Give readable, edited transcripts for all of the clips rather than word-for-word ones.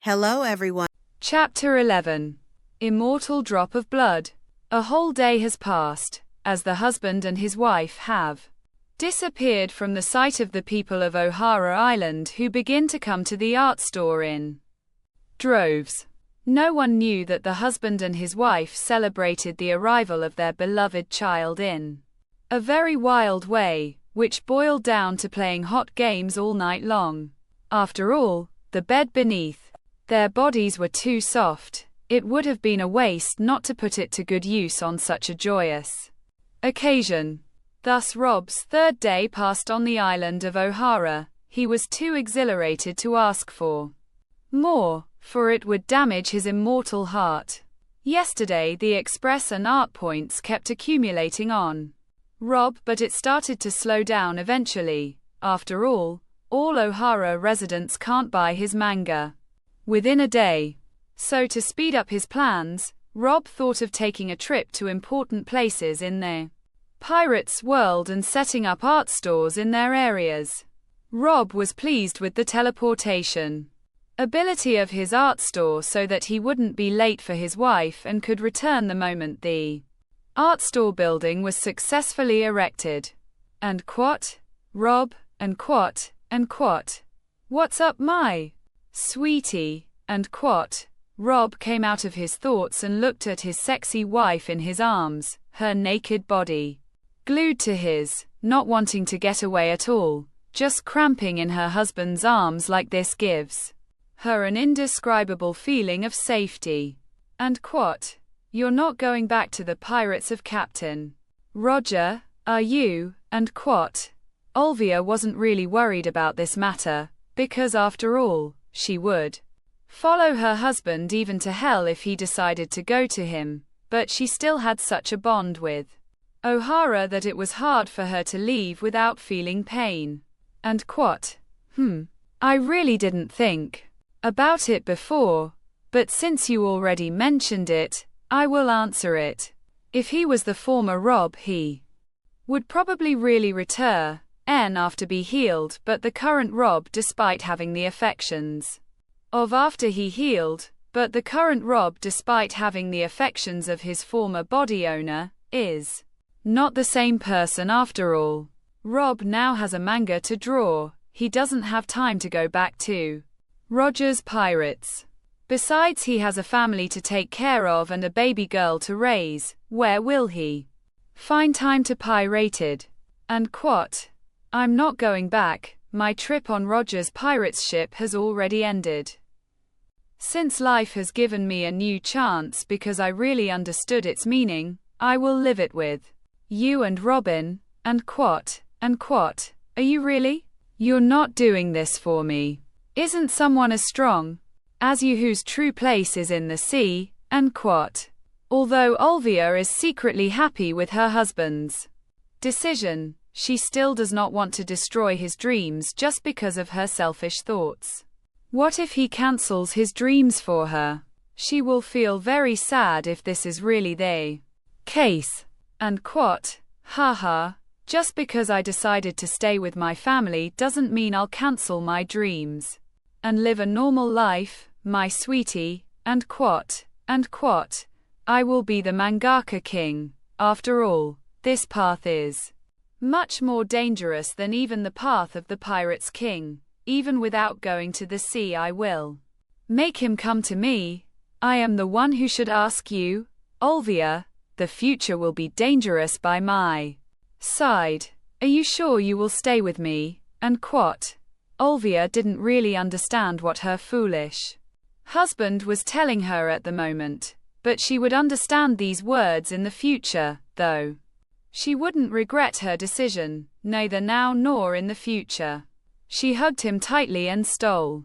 Hello everyone. Chapter 11. Immortal Drop of Blood. A whole day has passed, as the husband and his wife have disappeared from the sight of the people of O'Hara Island, who begin to come to the art store in droves. No one knew that the husband and his wife celebrated the arrival of their beloved child in a very wild way, which boiled down to playing hot games all night long. After all, the bed beneath their bodies were too soft. It would have been a waste not to put it to good use on such a joyous occasion. Thus Rob's third day passed on the island of O'Hara. He was too exhilarated to ask for more, for it would damage his immortal heart. Yesterday the express and art points kept accumulating on Rob, but it started to slow down eventually. After all O'Hara residents can't buy his manga within a day. So to speed up his plans, Rob thought of taking a trip to important places in the Pirates' world and setting up art stores in their areas. Rob was pleased with the teleportation ability of his art store so that he wouldn't be late for his wife and could return the moment the art store building was successfully erected. And quat? Rob, and quat, and quat. What's up, my sweetie? And quat? Rob came out of his thoughts and looked at his sexy wife in his arms, her naked body glued to his, not wanting to get away at all, just cramping in her husband's arms like this gives her an indescribable feeling of safety. And quat? You're not going back to the Pirates of Captain Roger, are you? And quat? Olivia wasn't really worried about this matter, because after all, she would follow her husband even to hell if he decided to go to him, but she still had such a bond with O'Hara that it was hard for her to leave without feeling pain. And quat? I really didn't think about it before, but since you already mentioned it, I will answer it. If he was the former Rob, he would probably really return after be healed, but the current Rob, despite having the affections of after he healed, but the current Rob, despite having the affections of his former body owner, is not the same person after all. Rob now has a manga to draw. He doesn't have time to go back to Roger's Pirates. Besides, he has a family to take care of and a baby girl to raise. Where will he find time to pirated? And quat? I'm not going back. My trip on Roger's Pirates ship has already ended. Since life has given me a new chance because I really understood its meaning, I will live it with you and Robin. And quat? And quat? Are you really? You're not doing this for me. Isn't someone as strong as you whose true place is in the sea? And quat? Although Olivia is secretly happy with her husband's decision, she still does not want to destroy his dreams just because of her selfish thoughts. What if he cancels his dreams for her? She will feel very sad if this is really the case. And quat? Haha, just because I decided to stay with my family doesn't mean I'll cancel my dreams and live a normal life, my sweetie. And quat? And quat? I will be the mangaka king. After all, this path is much more dangerous than even the path of the Pirates King. Even without going to the sea, I will make him come to me. I am the one who should ask you, Olivia. The future will be dangerous by my side. Are you sure you will stay with me? And quat? Olivia didn't really understand what her foolish husband was telling her at the moment, but she would understand these words in the future, though she wouldn't regret her decision, neither now nor in the future. She hugged him tightly and stole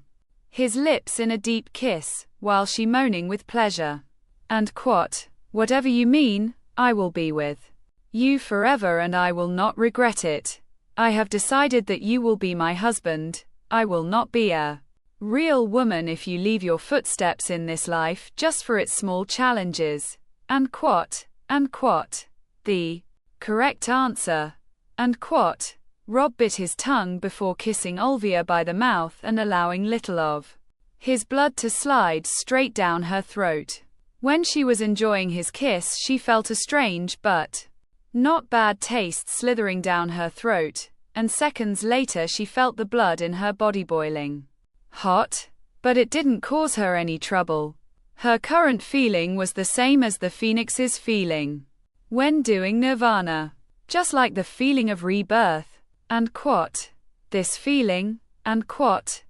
his lips in a deep kiss, while she moaning with pleasure. And quat? Whatever you mean, I will be with you forever and I will not regret it. I have decided that you will be my husband. I will not be a real woman if you leave your footsteps in this life just for its small challenges. And quat? And quat? The correct answer. And quat? Rob bit his tongue before kissing Olivia by the mouth and allowing little of his blood to slide straight down her throat. When she was enjoying his kiss, she felt a strange but not bad taste slithering down her throat, and seconds later she felt the blood in her body boiling hot, but it didn't cause her any trouble. Her current feeling was the same as the phoenix's feeling when doing nirvana, just like the feeling of rebirth. And quote, this feeling, and quote,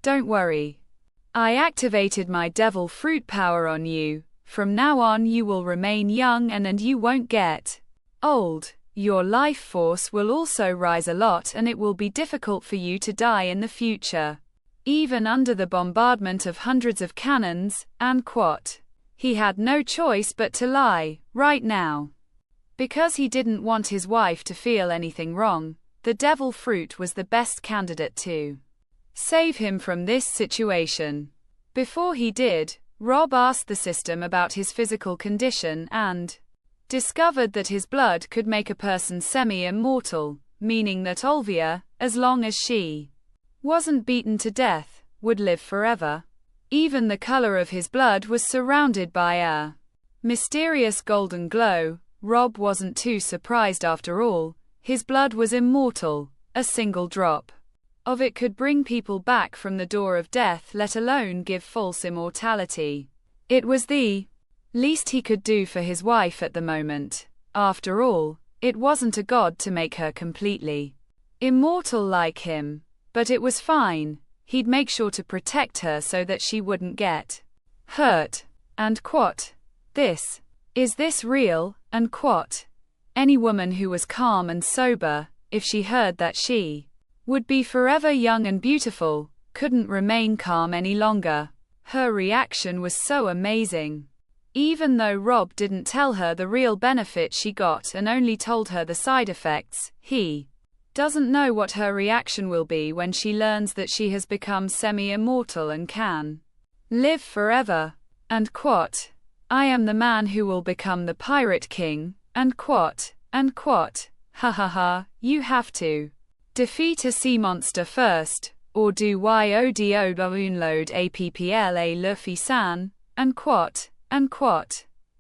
don't worry. I activated my devil fruit power on you. From now on you will remain young and you won't get old. Your life force will also rise a lot and it will be difficult for you to die in the future, even under the bombardment of hundreds of cannons, and quote. He had no choice but to lie, right now. Because he didn't want his wife to feel anything wrong, the devil fruit was the best candidate to save him from this situation. Before he did, Rob asked the system about his physical condition and discovered that his blood could make a person semi-immortal, meaning that Olvia, as long as she wasn't beaten to death, would live forever. Even the color of his blood was surrounded by a mysterious golden glow. Rob wasn't too surprised after all. His blood was immortal. A single drop of it could bring people back from the door of death, let alone give false immortality. It was the least he could do for his wife at the moment. After all, it wasn't a god to make her completely immortal like him. But it was fine. He'd make sure to protect her so that she wouldn't get hurt. And quote, is this real? And quote, any woman who was calm and sober, if she heard that she would be forever young and beautiful, couldn't remain calm any longer. Her reaction was so amazing. Even though Rob didn't tell her the real benefit she got and only told her the side effects, he doesn't know what her reaction will be when she learns that she has become semi-immortal and can live forever. And quote, I am the man who will become the Pirate King, and quote, ha ha ha, you have to defeat a sea monster first, or do YODO download APPLA Luffy-san, and quote,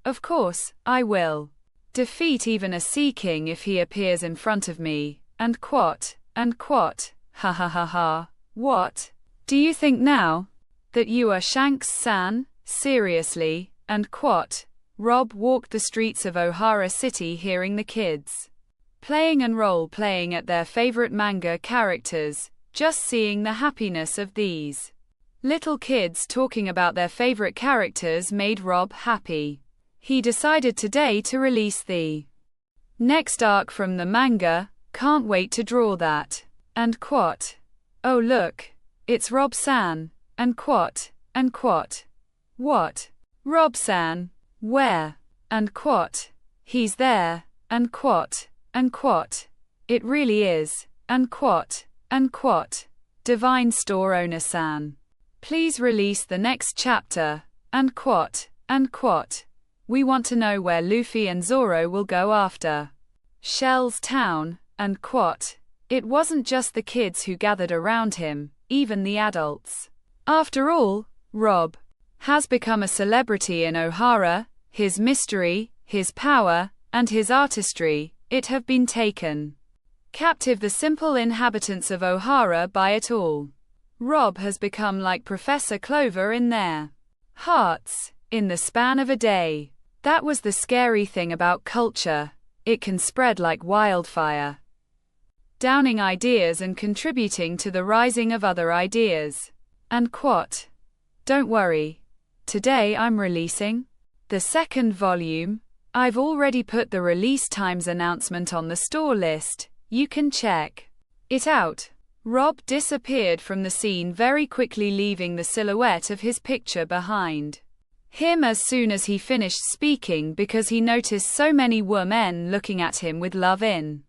of course, I will defeat even a sea king if he appears in front of me, and quote, ha ha ha ha, what? Do you think now that you are Shanks-san? Seriously? And quote. Rob walked the streets of Ohara City hearing the kids playing and role-playing at their favorite manga characters. Just seeing the happiness of these little kids talking about their favorite characters made Rob happy. He decided today to release the next arc from the manga. Can't wait to draw that. And quote. Oh look, it's Rob-san. And quote. What? Rob-san? Where? And quote. He's there. And quote. It really is. And quote. Divine store owner-san. Please release the next chapter. And quote. We want to know where Luffy and Zoro will go after Shell's town. And quote. It wasn't just the kids who gathered around him, even the adults. After all, Rob has become a celebrity in Ohara. His mystery, his power, and his artistry, it have been taken captive the simple inhabitants of Ohara by it all. Rob has become like Professor Clover in their hearts, in the span of a day. That was the scary thing about culture. It can spread like wildfire, downing ideas and contributing to the rising of other ideas. And quote. Don't worry. Today I'm releasing the second volume. I've already put the release times announcement on the store list. You can check it out. Rob disappeared from the scene very quickly, leaving the silhouette of his picture behind him as soon as he finished speaking because he noticed so many women looking at him with love in.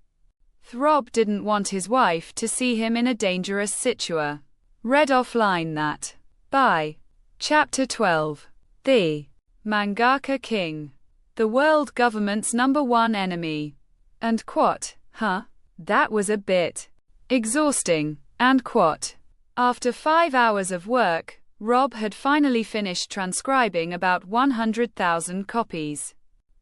Rob didn't want his wife to see him in a dangerous situa. Read offline that. By Chapter 12. The Mangaka King. The world government's #1 enemy. And quote. That was a bit exhausting. And quote. After 5 hours of work, Rob had finally finished transcribing about 100,000 copies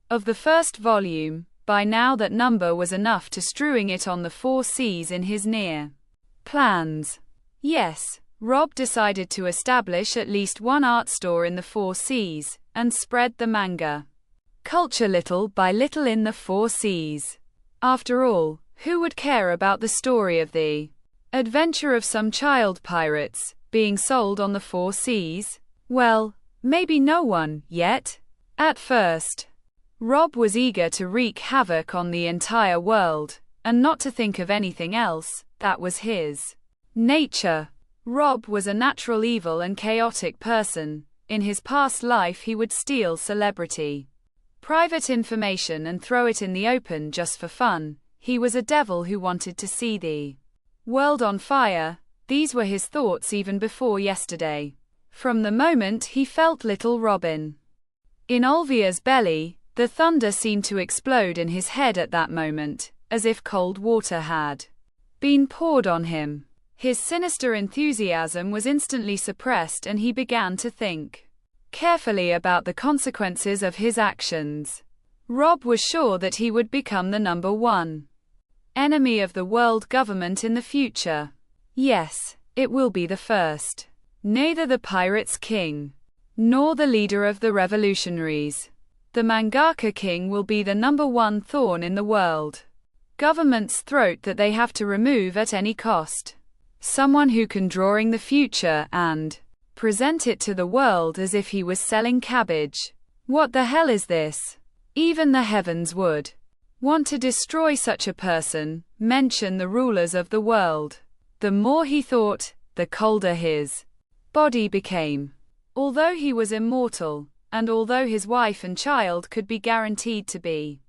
of the first volume. By now that number was enough to strewing it on the 4 seas in his near plans. Yes, Rob decided to establish at least one art store in the 4 seas, and spread the manga culture little by little in the 4 seas. After all, who would care about the story of the adventure of some child pirates being sold on the 4 seas? Well, maybe no one, yet. At first, Rob was eager to wreak havoc on the entire world, and not to think of anything else. That was his nature. Rob was a natural evil and chaotic person. In his past life he would steal celebrity private information and throw it in the open just for fun. He was a devil who wanted to see the world on fire. These were his thoughts even before yesterday. From the moment he felt little Robin in Olvia's belly, the thunder seemed to explode in his head at that moment, as if cold water had been poured on him. His sinister enthusiasm was instantly suppressed and he began to think carefully about the consequences of his actions. Rob was sure that he would become the number 1 enemy of the world government in the future. Yes, it will be the first. Neither the pirates' king, nor the leader of the revolutionaries. The mangaka king will be the number 1 thorn in the world government's throat that they have to remove at any cost. Someone who can drawing the future and present it to the world as if he was selling cabbage. What the hell is this? Even the heavens would want to destroy such a person. Mention the rulers of the world. The more he thought, the colder his body became. Although he was immortal, and although his wife and child could be guaranteed to be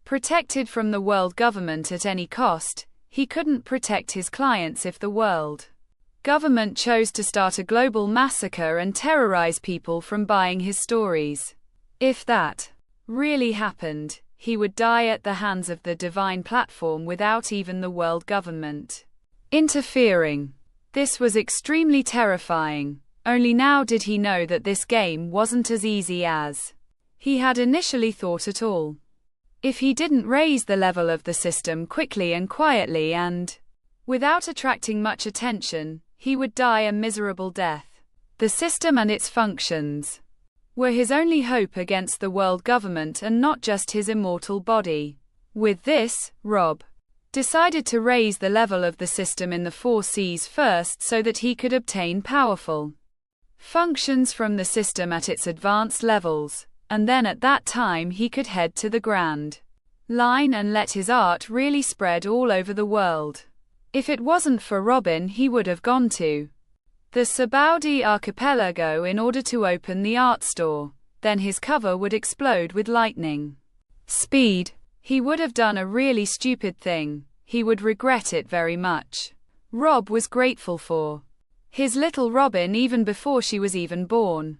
protected from the world government at any cost, he couldn't protect his clients if the world government chose to start a global massacre and terrorize people from buying his stories. If that really happened, he would die at the hands of the divine platform without even the world government interfering. This was extremely terrifying. Only now did he know that this game wasn't as easy as he had initially thought at all. If he didn't raise the level of the system quickly and quietly and without attracting much attention, he would die a miserable death. The system and its functions were his only hope against the world government and not just his immortal body. With this, Rob decided to raise the level of the system in the 4 seas first so that he could obtain powerful functions from the system at its advanced levels, and then at that time he could head to the Grand Line and let his art really spread all over the world. If it wasn't for Robin, he would have gone to the Sabaudi archipelago in order to open the art store. Then his cover would explode with lightning speed. He would have done a really stupid thing. He would regret it very much. Rob was grateful for his little Robin even before she was even born.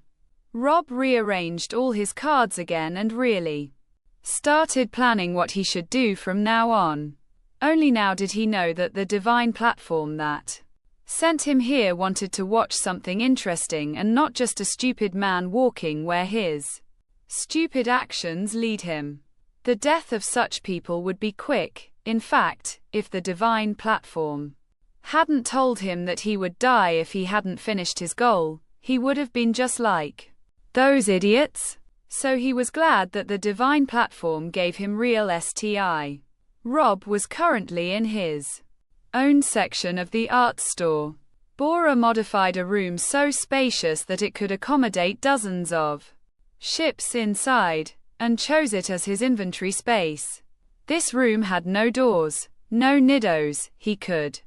Rob rearranged all his cards again and really started planning what he should do from now on. Only now did he know that the divine platform that sent him here wanted to watch something interesting and not just a stupid man walking where his stupid actions lead him. The death of such people would be quick. In fact, if the divine platform hadn't told him that he would die if he hadn't finished his goal, he would have been just like those idiots. So he was glad that the divine platform gave him real STI. Rob was currently in his own section of the art store. Bora modified a room so spacious that it could accommodate dozens of ships inside, and chose it as his inventory space. This room had no doors, no nidos. He could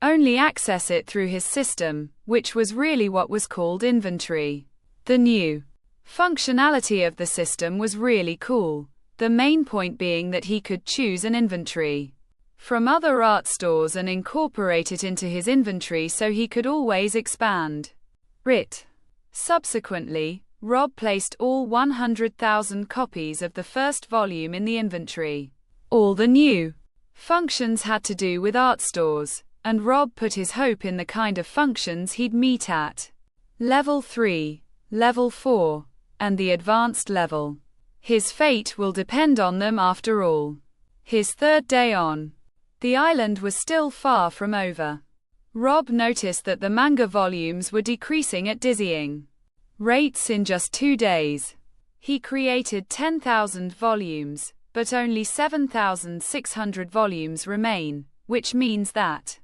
only access it through his system, which was really what was called inventory. The new functionality of the system was really cool. The main point being that he could choose an inventory from other art stores and incorporate it into his inventory so he could always expand it. Subsequently, Rob placed all 100,000 copies of the first volume in the inventory. All the new functions had to do with art stores. and Rob put his hope in the kind of functions he'd meet at Level 3, Level 4, and the advanced level. His fate will depend on them after all. His third day on the island was still far from over. Rob noticed that the manga volumes were decreasing at dizzying rates in just 2 days. He created 10,000 volumes, but only 7,600 volumes remain, which means that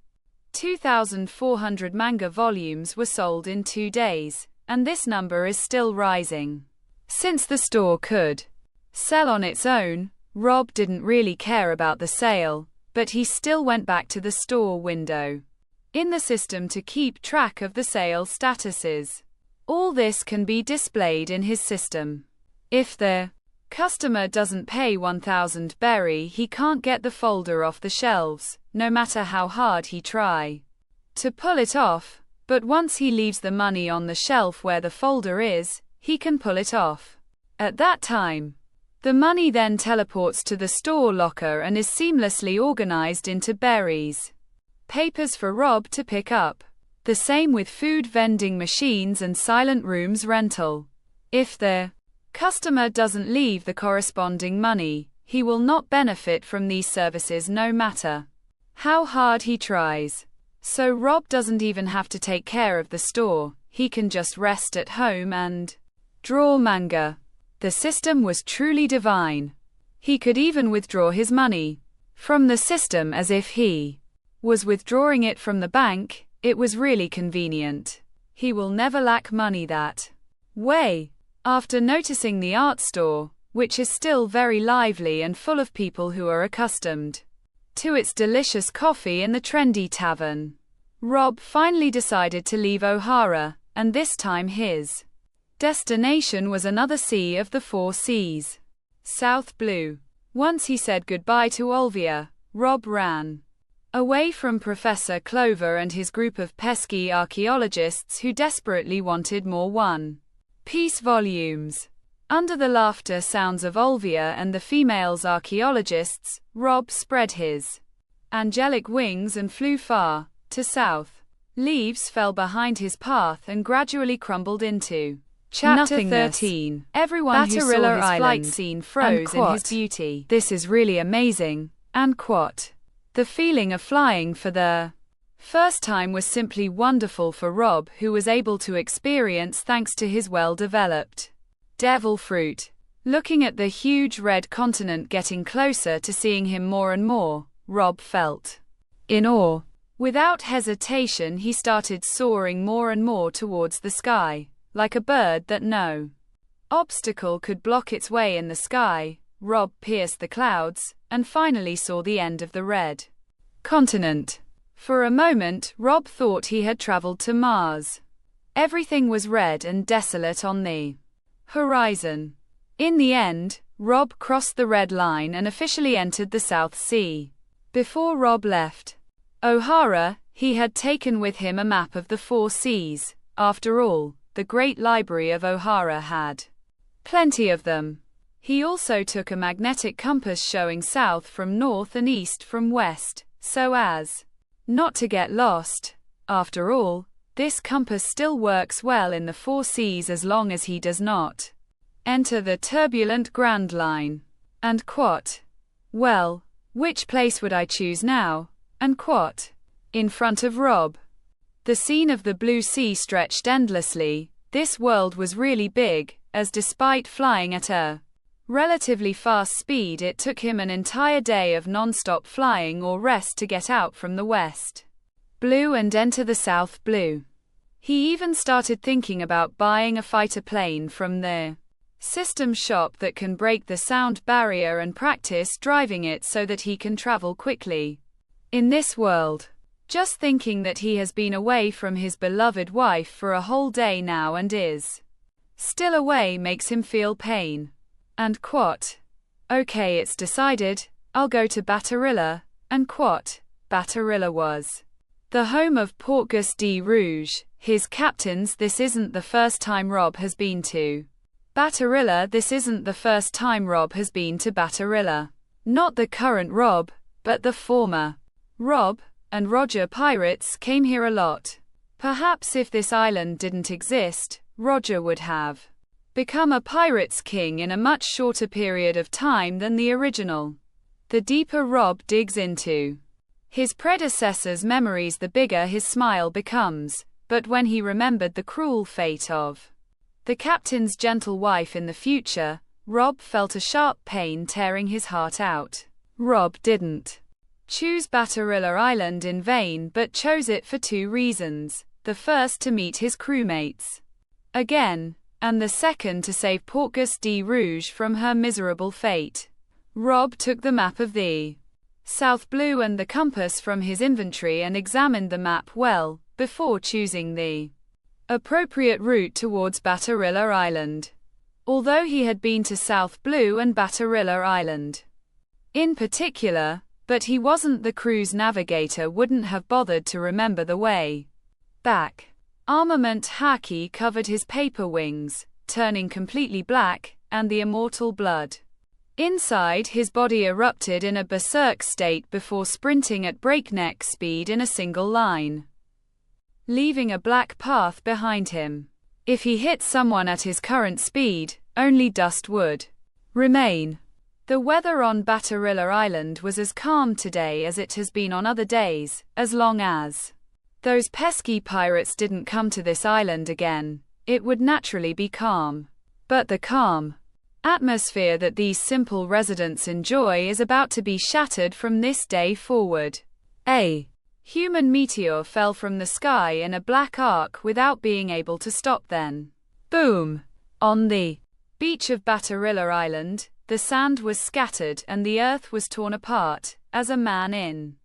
2,400 manga volumes were sold in 2 days, and this number is still rising. Since the store could sell on its own, Rob didn't really care about the sale, but he still went back to the store window in the system to keep track of the sale statuses. All this can be displayed in his system. If the customer doesn't pay 1,000 berry, he can't get the folder off the shelves, no matter how hard he try to pull it off, but once he leaves the money on the shelf where the folder is, he can pull it off. At that time, the money then teleports to the store locker and is seamlessly organized into berries. Papers for Rob to pick up. The same with food vending machines and silent rooms rental. If the customer doesn't leave the corresponding money, he will not benefit from these services no matter how hard he tries. So Rob doesn't even have to take care of the store, he can just rest at home and draw manga. The system was truly divine. He could even withdraw his money from the system as if he was withdrawing it from the bank. It was really convenient. He will never lack money that way. After noticing the art store, which is still very lively and full of people who are accustomed to its delicious coffee and the trendy tavern, Rob finally decided to leave Ohara, and this time his destination was another sea of the 4 seas. South Blue. Once he said goodbye to Olvia, Rob ran away from Professor Clover and his group of pesky archaeologists who desperately wanted more one-piece volumes. Under the laughter sounds of Olvia and the females archaeologists, Rob spread his angelic wings and flew far to south. Leaves fell behind his path and gradually crumbled into Chapter 13. Everyone who saw his flight scene froze in his beauty. This is really amazing, and quote. The feeling of flying for the first time was simply wonderful for Rob, who was able to experience thanks to his well-developed devil fruit. Looking at the huge red continent getting closer to seeing him more and more, Rob felt in awe. Without hesitation, he started soaring more and more towards the sky. Like a bird that no obstacle could block its way in the sky, Rob pierced the clouds, and finally saw the end of the red continent. For a moment, Rob thought he had traveled to Mars. Everything was red and desolate on the horizon. In the end, Rob crossed the red line and officially entered the South Sea. Before Rob left Ohara, he had taken with him a map of the 4 seas. After all, the Great Library of Ohara had plenty of them. He also took a magnetic compass showing south from north and east from west, so as not to get lost. After all, this compass still works well in the 4 seas as long as he does not enter the turbulent Grand Line. And quote. Well, which place would I choose now? And quote. In front of Rob. The scene of the blue sea stretched endlessly. This world was really big, as despite flying at a relatively fast speed, it took him an entire day of non-stop flying or rest to get out from the West Blue and enter the South Blue. He even started thinking about buying a fighter plane from the system shop that can break the sound barrier and practice driving it so that he can travel quickly in this world. Just thinking that he has been away from his beloved wife for a whole day now and is still away makes him feel pain. And quote. Okay, it's decided, I'll go to Batarilla, and quote. Batarilla was the home of Portgas de Rouge, his captains. This isn't the first time Rob has been to Batarilla. This isn't the first time Rob has been to Batarilla. Not the current Rob, but the former Rob. and Roger pirates came here a lot. Perhaps if this island didn't exist, Roger would have become a pirate's king in a much shorter period of time than the original. The deeper Rob digs into his predecessor's memories, the bigger his smile becomes. But when he remembered the cruel fate of the captain's gentle wife in the future, Rob felt a sharp pain tearing his heart out. Rob didn't choose Batterilla Island in vain, but chose it for two reasons. The first, to meet his crewmates again, and the second, to save Portgas de Rouge from her miserable fate. Rob took the map of the South Blue and the compass from his inventory and examined the map well, before choosing the appropriate route towards Batterilla Island. Although he had been to South Blue and Batterilla Island in particular, but he wasn't the crew's navigator, wouldn't have bothered to remember the way back. Armament haki covered his paper wings, turning completely black, and the immortal blood inside his body erupted in a berserk state before sprinting at breakneck speed in a single line, leaving a black path behind him. If he hit someone at his current speed, only dust would remain. The weather on Batterilla Island was as calm today as it has been on other days, as long as those pesky pirates didn't come to this island again. It would naturally be calm. But the calm atmosphere that these simple residents enjoy is about to be shattered from this day forward. A human meteor fell from the sky in a black arc without being able to stop then. Boom! On the beach of Batterilla Island, the sand was scattered and the earth was torn apart, as a man in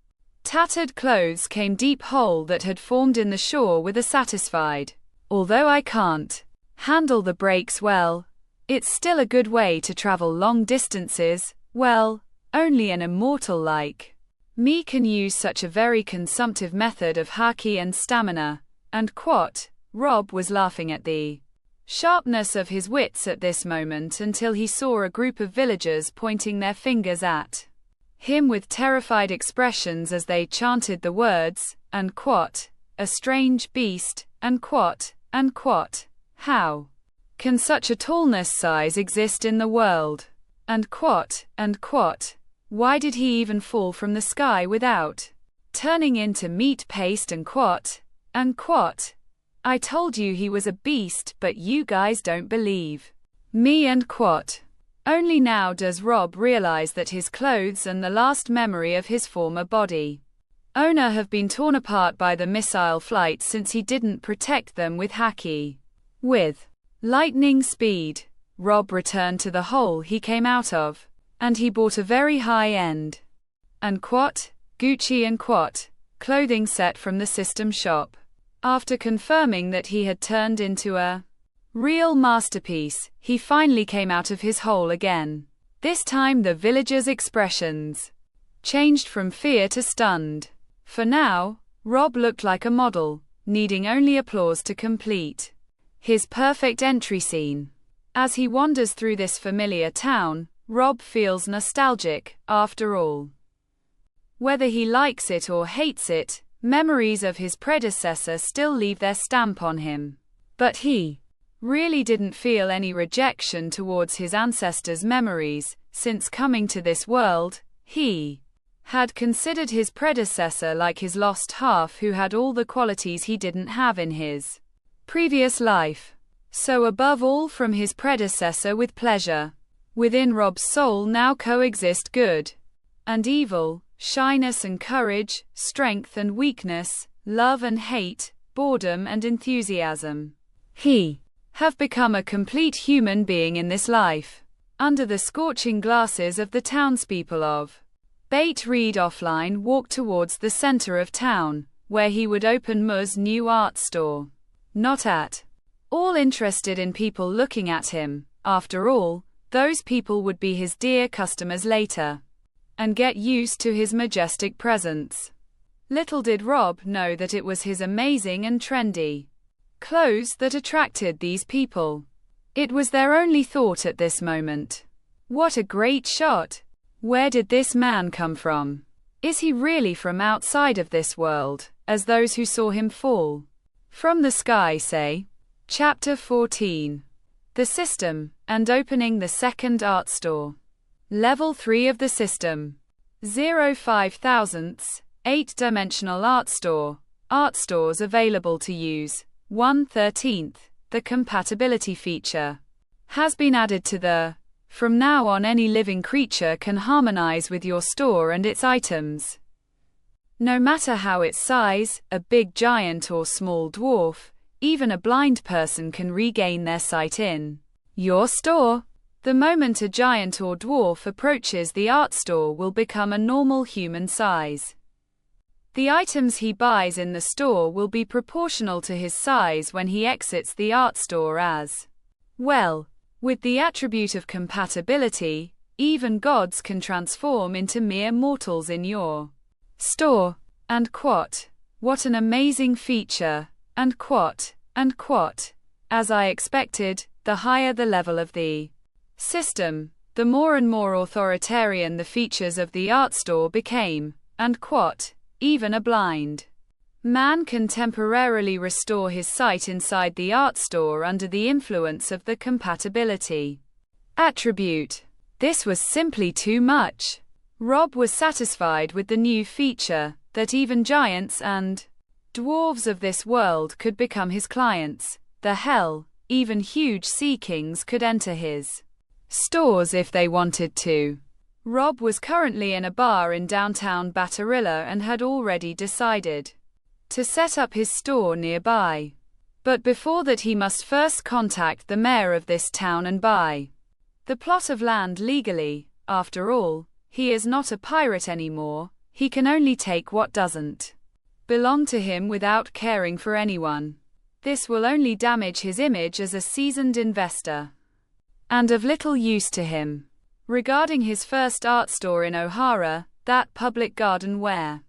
tattered clothes came deep hole that had formed in the shore with a satisfied, "Although I can't handle the breaks well, it's still a good way to travel long distances. Well, only an immortal like me can use such a very consumptive method of haki and stamina." And quote, Rob was laughing at the sharpness of his wits at this moment until he saw a group of villagers pointing their fingers at him with terrified expressions as they chanted the words, and quote, "A strange beast," and quote, "How can such a tallness size exist in the world?" And quote, "Why did he even fall from the sky without turning into meat paste?" And quote, "I told you he was a beast, but you guys don't believe me." And quote. Only now does Rob realize that his clothes and the last memory of his former body owner have been torn apart by the missile flight since he didn't protect them with haki. With lightning speed, Rob returned to the hole he came out of, and he bought a very high-end and quote, Gucci and quote, clothing set from the system shop. After confirming that he had turned into a real masterpiece, he finally came out of his hole again. This time the villagers' expressions changed from fear to stunned. For now, Rob looked like a model, needing only applause to complete his perfect entry scene. As he wanders through this familiar town, Rob feels nostalgic, after all. Whether he likes it or hates it, memories of his predecessor still leave their stamp on him. But he really didn't feel any rejection towards his ancestors' memories. Since coming to this world, he had considered his predecessor like his lost half who had all the qualities he didn't have in his previous life. So above all from his predecessor with pleasure. Within Rob's soul now coexist good and evil, shyness and courage, strength and weakness, love and hate, boredom and enthusiasm. He have become a complete human being in this life. Under the scorching glasses of the townspeople of Beit Reed offline walked towards the center of town, where he would open Mu's new art store. Not at all interested in people looking at him. After all, those people would be his dear customers later, and get used to his majestic presence. Little did Rob know that it was his amazing and trendy clothes that attracted these people. It was their only thought at this moment. What a great shot! Where did this man come from? Is he really from outside of this world, as those who saw him fall from the sky say? Chapter 14. The System, and Opening the Second Art Store. Level 3 of the System. 0.005, 8-dimensional art store. Art stores available to use. 1/13. The compatibility feature has been added to the. From now on, any living creature can harmonize with your store and its items. No matter how its size, a big giant or small dwarf, even a blind person can regain their sight in your store. The moment a giant or dwarf approaches the art store will become a normal human size. The items he buys in the store will be proportional to his size when he exits the art store as well. With the attribute of compatibility, even gods can transform into mere mortals in your store. And quote, what an amazing feature, and quote, as I expected, the higher the level of the system, the more and more authoritarian the features of the art store became, and quote, even a blind man can temporarily restore his sight inside the art store under the influence of the compatibility attribute. This was simply too much. Rob was satisfied with the new feature, that even giants and dwarves of this world could become his clients. The hell, even huge sea kings could enter his stores if they wanted to. Rob was currently in a bar in downtown Batarilla and had already decided to set up his store nearby. But before that he must first contact the mayor of this town and buy the plot of land legally. After all, he is not a pirate anymore, he can only take what doesn't belong to him without caring for anyone. This will only damage his image as a seasoned investor, and of little use to him. Regarding his first art store in O'Hara, that public garden where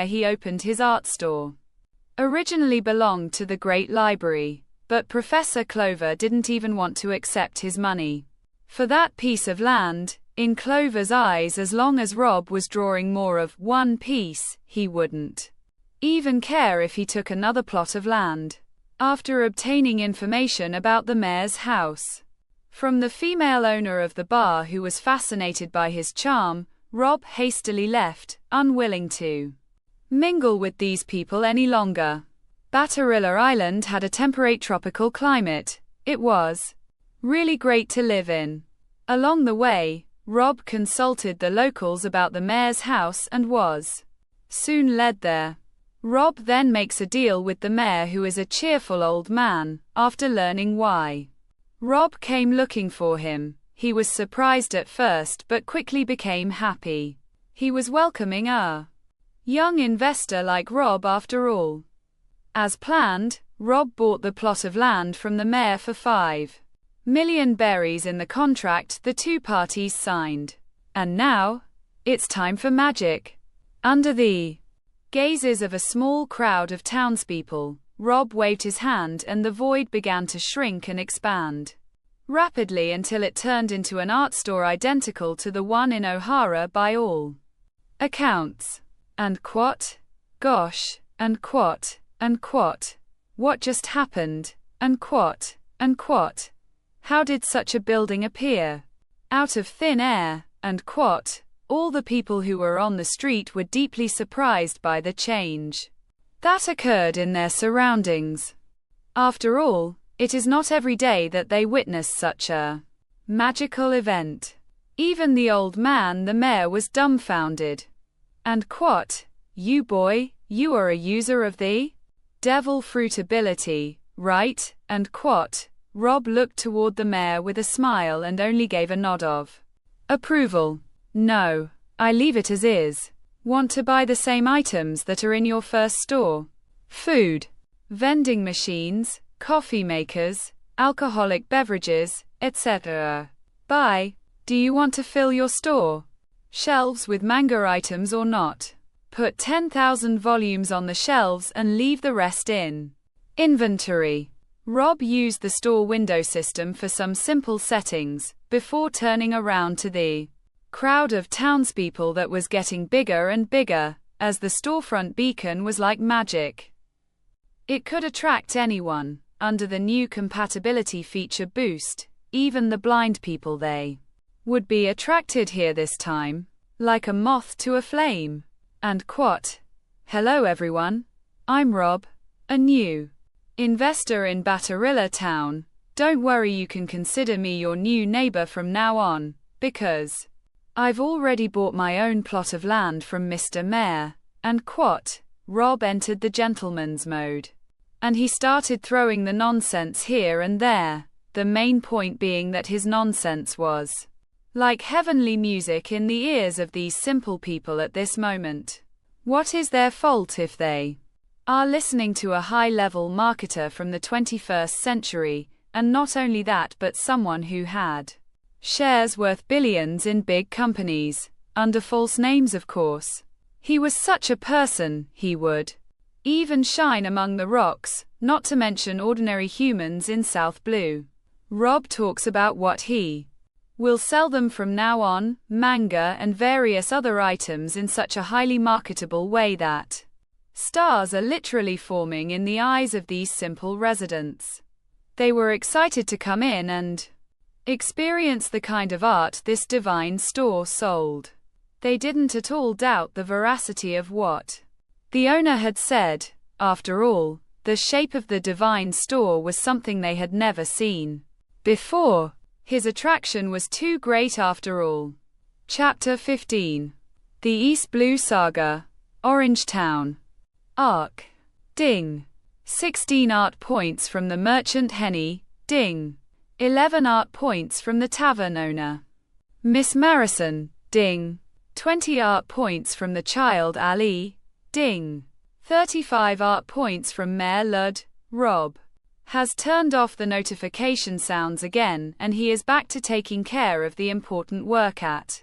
he opened his art store, originally belonged to the Great Library, but Professor Clover didn't even want to accept his money for that piece of land. In Clover's eyes, as long as Rob was drawing more of One Piece, he wouldn't even care if he took another plot of land. After obtaining information about the mayor's house from the female owner of the bar who was fascinated by his charm, Rob hastily left, unwilling to mingle with these people any longer. Batarilla Island had a temperate tropical climate. It was really great to live in. Along the way, Rob consulted the locals about the mayor's house and was soon led there. Rob then makes a deal with the mayor, who is a cheerful old man. After learning why Rob came looking for him, he was surprised at first but quickly became happy. He was welcoming a young investor like Rob after all. As planned, Rob bought the plot of land from the mayor for 5 million berries in the contract the two parties signed. And now, it's time for magic. Under the gazes of a small crowd of townspeople, Rob waved his hand and the void began to shrink and expand rapidly until it turned into an art store identical to the one in O'Hara by all accounts. And quote, gosh, and quote, what just happened, and quote, how did such a building appear out of thin air, and quote, all the people who were on the street were deeply surprised by the change that occurred in their surroundings. After all, it is not every day that they witness such a magical event. Even the old man, the mayor, was dumbfounded. And quote, you boy, you are a user of the devil fruit ability, right? And quote, Rob looked toward the mayor with a smile and only gave a nod of approval. No, I leave it as is. Want to buy the same items that are in your first store? Food, vending machines, coffee makers, alcoholic beverages, etc. Buy. Do you want to fill your store shelves with manga items or not? Put 10,000 volumes on the shelves and leave the rest in inventory. Rob used the store window system for some simple settings, before turning around to the crowd of townspeople that was getting bigger and bigger, as the storefront beacon was like magic. It could attract anyone. Under the new compatibility feature boost, even the blind people, they would be attracted here this time, like a moth to a flame. And quote, "Hello everyone, I'm Rob, a new investor in Batterilla Town. Don't worry, you can consider me your new neighbor from now on, because I've already bought my own plot of land from Mr. Mayor." And quote, Rob entered the gentleman's mode. And he started throwing the nonsense here and there, the main point being that his nonsense was like heavenly music in the ears of these simple people at this moment. What is their fault if they are listening to a high-level marketer from the 21st century, and not only that but someone who had shares worth billions in big companies, under false names of course. He was such a person, he would even shine among the rocks, not to mention ordinary humans in South Blue. Rob talks about what he will sell them from now on, manga and various other items in such a highly marketable way that stars are literally forming in the eyes of these simple residents. They were excited to come in and experience the kind of art this divine store sold. They didn't at all doubt the veracity of what the owner had said. After all, the shape of the divine store was something they had never seen before. His attraction was too great after all. Chapter 15. The East Blue Saga. Orange Town. Arc. Ding. 16 art points from the merchant Henny. Ding. 11 art points from the tavern owner, Miss Marison. Ding. 20 art points from the child Ali. Ding. 35 art points from Mayor Lud. Rob has turned off the notification sounds again, and he is back to taking care of the important work at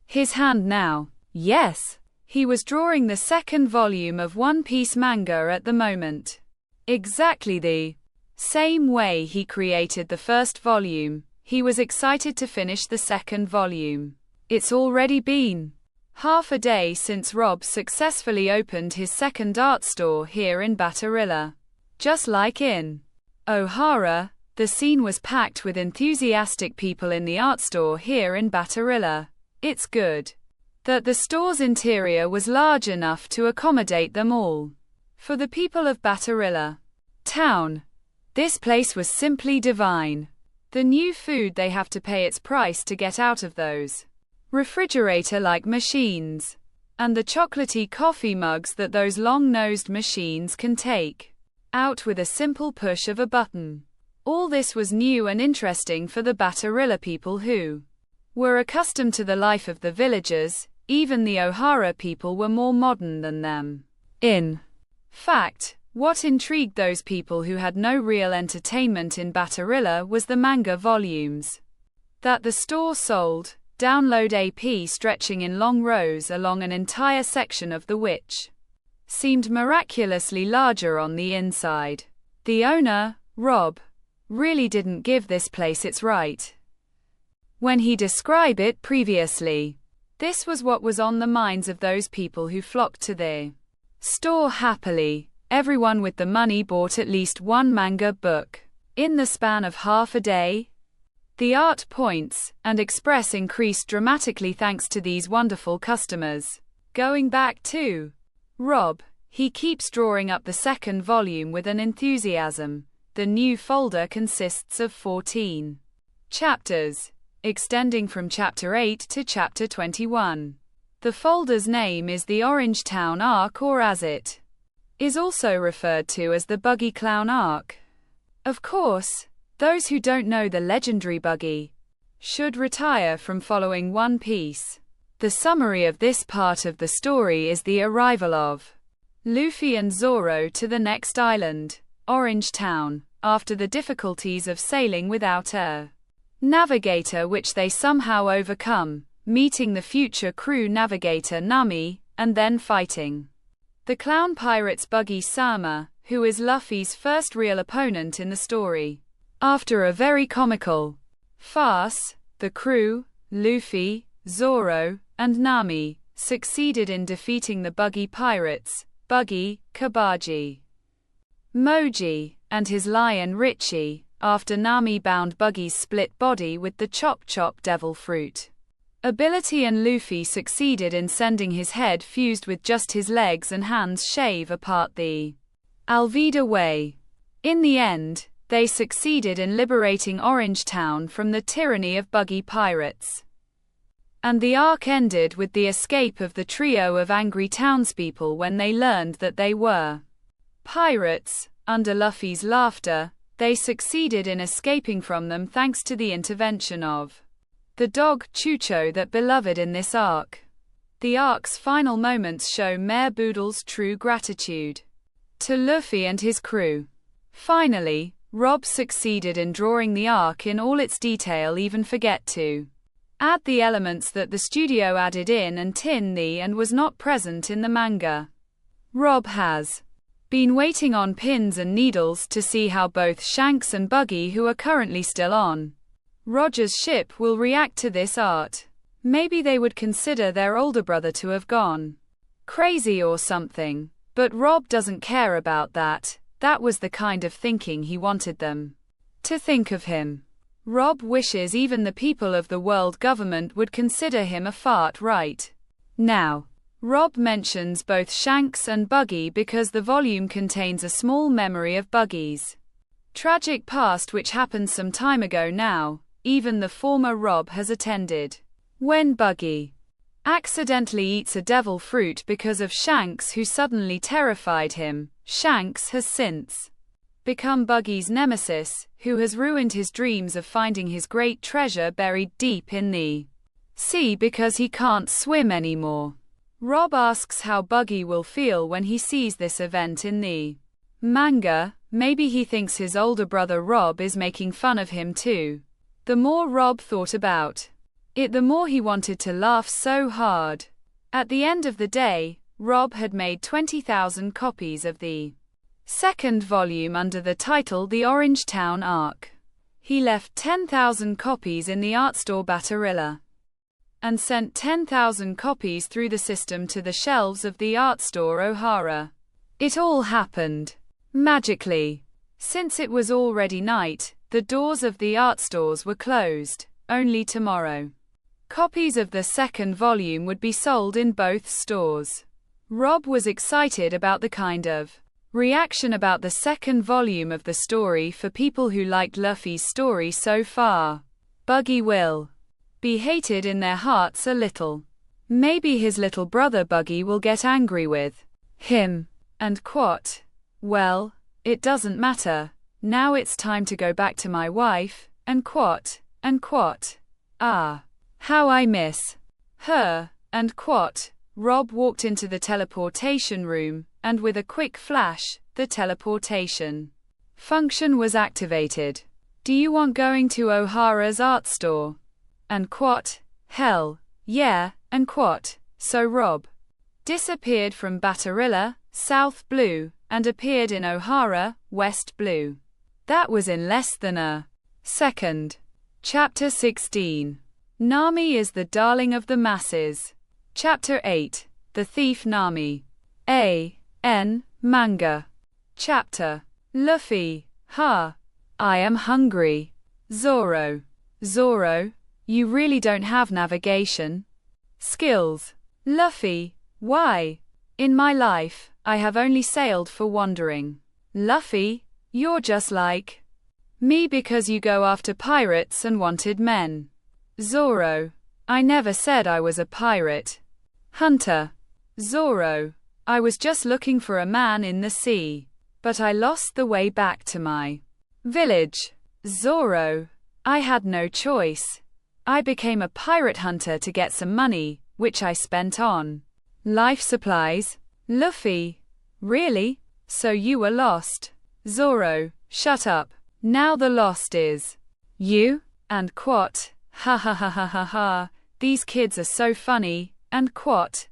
his hand now. Yes, he was drawing the second volume of One Piece manga at the moment. Exactly the same way he created the first volume, he was excited to finish the second volume. It's already been half a day since Rob successfully opened his second art store here in Batterilla. Just like in O'Hara, the scene was packed with enthusiastic people in the art store here in Batterilla. It's good that the store's interior was large enough to accommodate them all. For the people of Batterilla Town, this place was simply divine. The new food they have to pay its price to get out of those refrigerator-like machines, and the chocolatey coffee mugs that those long-nosed machines can take out with a simple push of a button. All this was new and interesting for the Batterilla people who were accustomed to the life of the villagers. Even the O'Hara people were more modern than them. In fact, what intrigued those people who had no real entertainment in Batterilla was the manga volumes that the store sold. Download AP stretching in long rows along an entire section of the which seemed miraculously larger on the inside. The owner, Rob, really didn't give this place its right when he described it previously. This was what was on the minds of those people who flocked to the store happily. Everyone with the money bought at least one manga book in the span of half a day. The art points and express increased dramatically thanks to these wonderful customers. Going back to Rob, he keeps drawing up the second volume with an enthusiasm. The new folder consists of 14 chapters, extending from chapter 8 to chapter 21. The folder's name is the Orange Town Arc, or as it is also referred to as the Buggy Clown Arc. Of course, those who don't know the legendary Buggy should retire from following One Piece. The summary of this part of the story is the arrival of Luffy and Zoro to the next island, Orange Town, after the difficulties of sailing without a navigator which they somehow overcome, meeting the future crew navigator Nami, and then fighting the clown pirates Buggy Sama, who is Luffy's first real opponent in the story. After a very comical farce, The crew, Luffy, Zoro, and Nami, succeeded in defeating the buggy pirates, Buggy, Kabaji, Moji, and his lion Richie, after Nami bound Buggy's split body with the Chop Chop Devil Fruit ability, and Luffy succeeded in sending his head fused with just his legs and hands shave apart the Alvida way. In the end, they succeeded in liberating Orange Town from the tyranny of buggy pirates. And the arc ended with the escape of the trio of angry townspeople when they learned that they were pirates. Under Luffy's laughter, they succeeded in escaping from them thanks to the intervention of the dog Chucho that beloved in this arc. The arc's final moments show Mayor Boodle's true gratitude to Luffy and his crew. Finally, Rob succeeded in drawing the arc in all its detail, even forget to add the elements that the studio added in and was not present in the manga. Rob has been waiting on pins and needles to see how both Shanks and Buggy, who are currently still on Roger's ship, will react to this art. Maybe they would consider their older brother to have gone crazy or something. But Rob doesn't care about that. That was the kind of thinking he wanted them to think of him. Rob wishes even the people of the world government would consider him a fart right now. Rob mentions both Shanks and Buggy because the volume contains a small memory of Buggy's tragic past, which happened some time ago now. Even the former Rob has attended. When Buggy accidentally eats a devil fruit because of Shanks, who suddenly terrified him, Shanks has since become Buggy's nemesis, who has ruined his dreams of finding his great treasure buried deep in the sea because he can't swim anymore. Rob asks how Buggy will feel when he sees this event in the manga. Maybe he thinks his older brother Rob is making fun of him too. The more Rob thought about it, the more he wanted to laugh so hard. At the end of the day, Rob had made 20,000 copies of the second volume under the title The Orange Town Arc. He left 10,000 copies in the art store Batterilla and sent 10,000 copies through the system to the shelves of the art store O'Hara. It all happened magically. Since it was already night, the doors of the art stores were closed. Only tomorrow copies of the second volume would be sold in both stores. Rob was excited about the kind of reaction about the second volume of the story for people who liked Luffy's story so far. Buggy will be hated in their hearts a little. Maybe his little brother Buggy will get angry with him. And quote, well, it doesn't matter. Now it's time to go back to my wife, and quote, ah, how I miss her, and quote. Rob walked into the teleportation room, and with a quick flash, the teleportation function was activated. Do you want going to O'Hara's art store? And quote, hell, yeah, and quote. So Rob disappeared from Batterilla, South Blue, and appeared in O'Hara, West Blue. That was in less than a second. Chapter 16. Nami is the darling of the masses. Chapter 8. The Thief Nami. A.N. Manga. Chapter. Luffy. Ha. I am hungry. Zoro. Zoro, you really don't have navigation skills. Luffy. Why? In my life, I have only sailed for wandering. Luffy, you're just like me because you go after pirates and wanted men. Zoro. I never said I was a pirate hunter. Zoro. I was just looking for a man in the sea. But I lost the way back to my village. Zoro. I had no choice. I became a pirate hunter to get some money, which I spent on life supplies. Luffy. Really? So you were lost? Zoro. Shut up. Now the lost is you? And quote. Ha ha ha ha ha ha. These kids are so funny. And quote.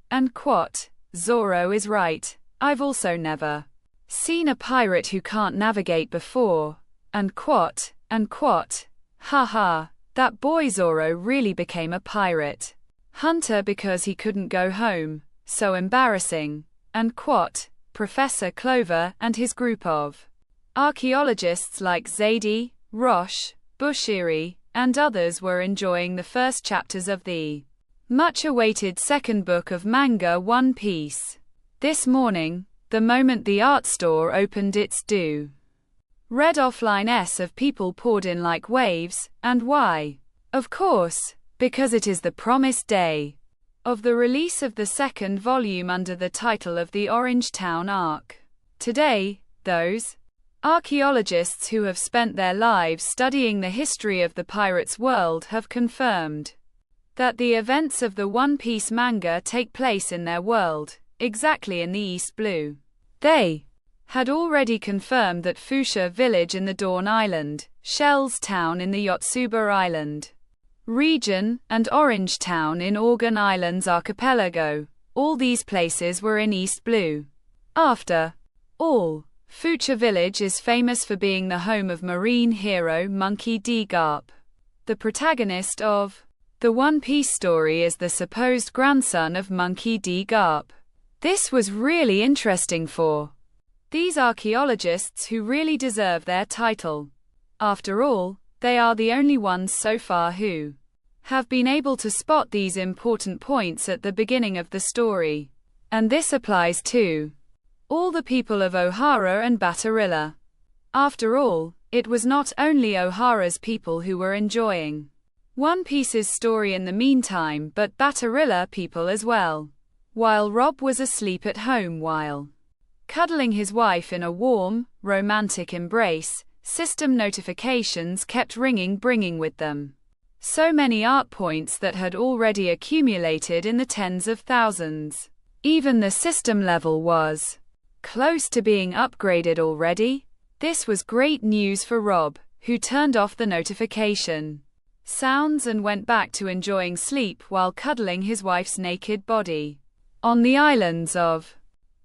Zoro is right. I've also never seen a pirate who can't navigate before. And quote. Ha ha. That boy Zoro really became a pirate hunter because he couldn't go home. So embarrassing. And quote, Professor Clover and his group of archaeologists like Zadie, Roche, Bushiri, and others were enjoying the first chapters of the much-awaited second book of manga One Piece. This morning, the moment the art store opened its red offline of people poured in like waves, and why? Of course, because it is the promised day of the release of the second volume under the title of the Orange Town Arc. Today, those archaeologists who have spent their lives studying the history of the pirates' world have confirmed that the events of the One Piece manga take place in their world, exactly in the East Blue. They had already confirmed that Fuchsia Village in the Dawn Island, Shells Town in the Yotsuba Island region, and Orange Town in Organ Islands archipelago, all these places were in East Blue. After all, Fuchsia Village is famous for being the home of marine hero Monkey D. Garp. The protagonist of the One Piece story is the supposed grandson of Monkey D. Garp. This was really interesting for these archaeologists who really deserve their title. After all, they are the only ones so far who have been able to spot these important points at the beginning of the story. And this applies to all the people of Ohara and Batarilla. After all, it was not only Ohara's people who were enjoying One Piece's story in the meantime, but Batarilla people as well. While Rob was asleep at home while cuddling his wife in a warm, romantic embrace, system notifications kept ringing, bringing with them so many art points that had already accumulated in the tens of thousands. Even the system level was close to being upgraded already. This was great news for Rob, who turned off the notification sounds and went back to enjoying sleep while cuddling his wife's naked body. On the islands of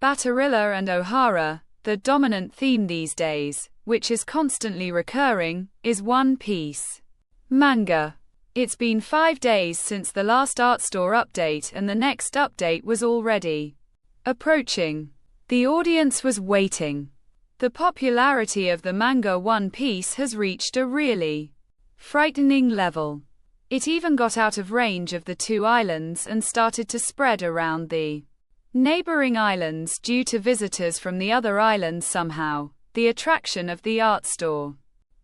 Batarilla and Ohara, the dominant theme these days, which is constantly recurring, is One Piece manga. It's been 5 days since the last art store update, and the next update was already approaching. The audience was waiting. The popularity of the manga One Piece has reached a really frightening level. It even got out of range of the 2 islands and started to spread around the neighboring islands due to visitors from the other islands somehow. The attraction of the art store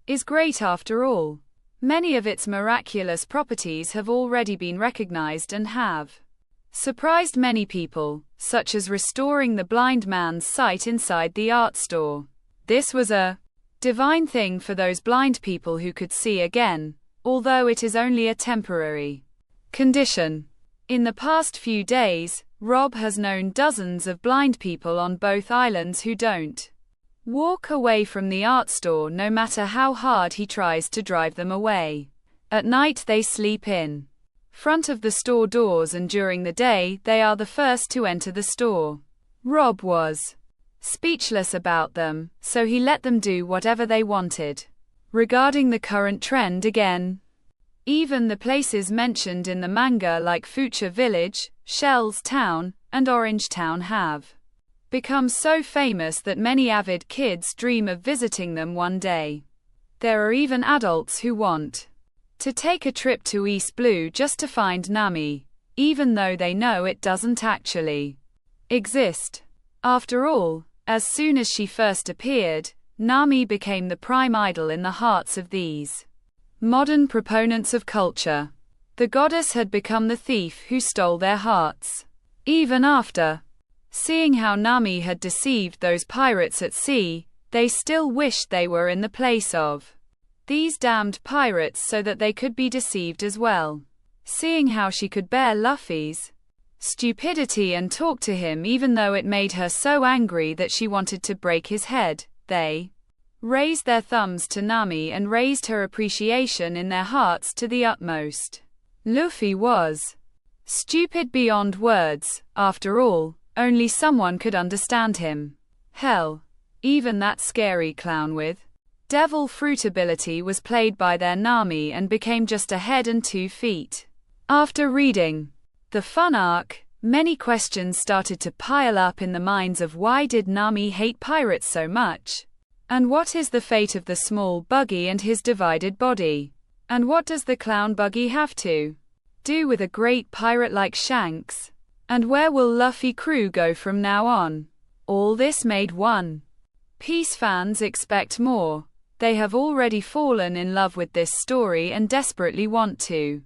is great after all. Many of its miraculous properties have already been recognized and have surprised many people, such as restoring the blind man's sight inside the art store. This was a divine thing for those blind people who could see again, although it is only a temporary condition. In the past few days, Rob has known dozens of blind people on both islands who don't walk away from the art store no matter how hard he tries to drive them away. At night they sleep in front of the store doors, and during the day they are the first to enter the store. Rob was speechless about them, so he let them do whatever they wanted. Regarding the current trend again, even the places mentioned in the manga like Fuchsia Village, Shells Town, and Orange Town have become so famous that many avid kids dream of visiting them one day. There are even adults who want to take a trip to East Blue just to find Nami, even though they know it doesn't actually exist. After all, as soon as she first appeared, Nami became the prime idol in the hearts of these modern proponents of culture. The goddess had become the thief who stole their hearts. Even after seeing how Nami had deceived those pirates at sea, they still wished they were in the place of these damned pirates so that they could be deceived as well. Seeing how she could bear Luffy's stupidity and talk to him even though it made her so angry that she wanted to break his head, they raised their thumbs to Nami and raised her appreciation in their hearts to the utmost. Luffy was stupid beyond words. After all, only someone could understand him. Hell, even that scary clown with devil fruit ability was played by their Nami and became just a head and 2 feet. After reading the fun arc, many questions started to pile up in the minds of why did Nami hate pirates so much? And what is the fate of the small buggy and his divided body? And what does the clown buggy have to do with a great pirate like Shanks? And where will Luffy crew go from now on? All this made One Piece fans expect more. They have already fallen in love with this story and desperately want to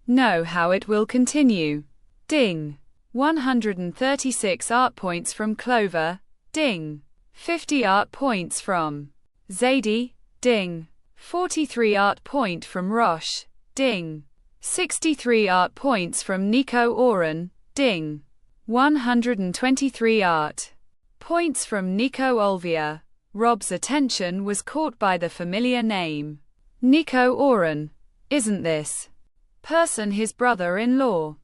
know how it will continue. Ding. 136 art points from Clover. Ding. 50 art points from Zadie. Ding. 43 art point from Roche. Ding. 63 art points from Nico Oren. Ding. 123 art points from Nico Olvia. Rob's attention was caught by the familiar name. Nico Oren. Isn't this person his brother-in-law?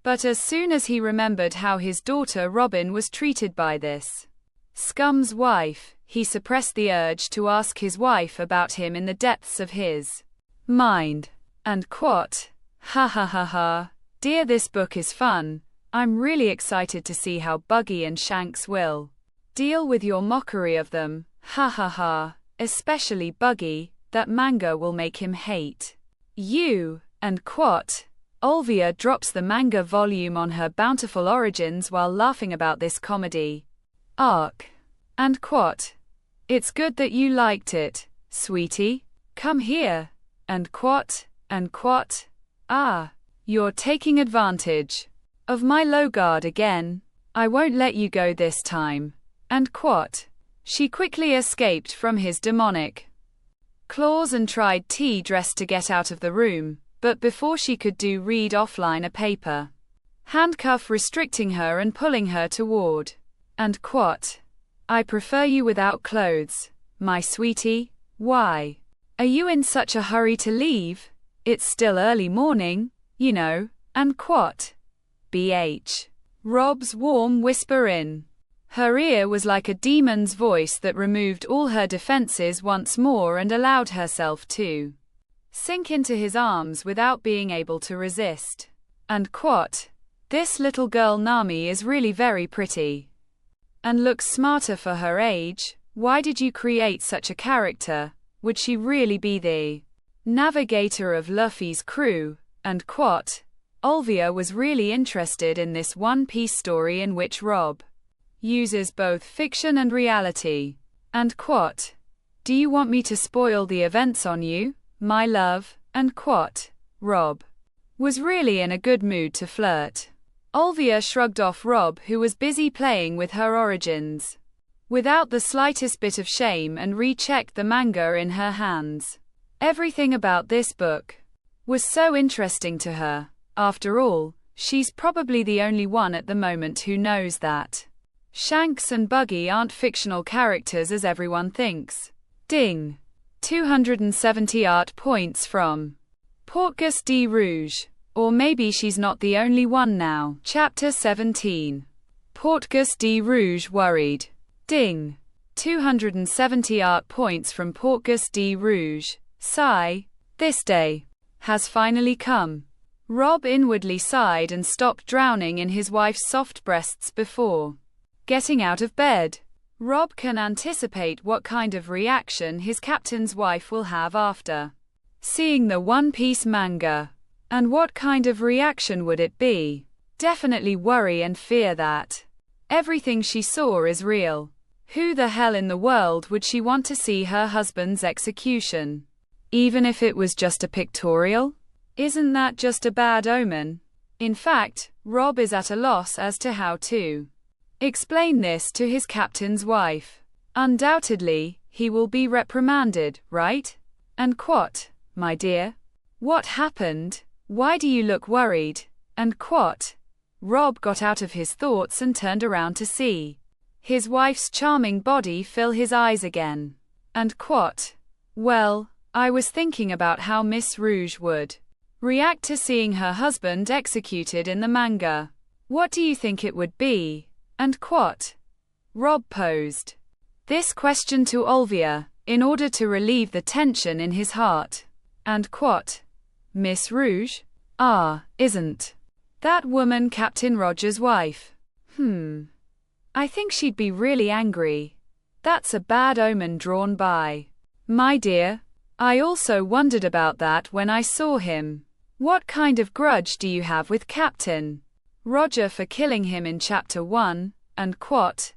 But as soon as he remembered how his daughter Robin was treated by this scum's wife, he suppressed the urge to ask his wife about him in the depths of his mind. And quote, ha ha ha ha, dear, this book is fun. I'm really excited to see how Buggy and Shanks will deal with your mockery of them. Ha ha ha, especially Buggy, that manga will make him hate you. And quote, Olvia drops the manga volume on her bountiful origins while laughing about this comedy arc. And quote, it's good that you liked it, sweetie. Come here. And quote, ah, you're taking advantage of my low guard again. I won't let you go this time. And quote, she quickly escaped from his demonic claws and tried tea dress to get out of the room, but before she could do read offline a paper handcuff restricting her and pulling her toward. And quote, I prefer you without clothes, my sweetie. Why are you in such a hurry to leave? It's still early morning, you know. And quote, BH. Rob's warm whisper in her ear was like a demon's voice that removed all her defenses once more and allowed herself to sink into his arms without being able to resist. And quote, this little girl Nami is really very pretty and looks smarter for her age. Why did you create such a character? Would she really be the navigator of Luffy's crew? And quote, Olvia was really interested in this One Piece story in which Rob uses both fiction and reality. And quote, do you want me to spoil the events on you, my love? And quote, Rob was really in a good mood to flirt. Olvia shrugged off Rob, who was busy playing with her origins without the slightest bit of shame, and rechecked the manga in her hands. Everything about this book was so interesting to her. After all, she's probably the only one at the moment who knows that Shanks and Buggy aren't fictional characters as everyone thinks. Ding. 270 art points from Portgas de Rouge. Or maybe she's not the only one now. Chapter 17. Portgas de Rouge worried. Ding. 270 art points from Portgas de Rouge. Sigh. This day has finally come. Rob inwardly sighed and stopped drowning in his wife's soft breasts before getting out of bed. Rob can anticipate what kind of reaction his captain's wife will have after seeing the One Piece manga. And what kind of reaction would it be? Definitely worry and fear that everything she saw is real. Who the hell in the world would she want to see her husband's execution? Even if it was just a pictorial? Isn't that just a bad omen? In fact, Rob is at a loss as to how to explain this to his captain's wife. Undoubtedly, he will be reprimanded, right? And quote, my dear, what happened? Why do you look worried? And quote, Rob got out of his thoughts and turned around to see his wife's charming body fill his eyes again. And quote, well, I was thinking about how Miss Rouge would react to seeing her husband executed in the manga. What do you think it would be? And quote, Rob posed this question to Olvia. in order to relieve the tension in his heart. And quote, Miss Rouge? Ah, isn't that woman Captain Roger's wife? I think she'd be really angry. That's a bad omen drawn by. My dear, I also wondered about that when I saw him. What kind of grudge do you have with Captain Roger for killing him in Chapter 1, unquote,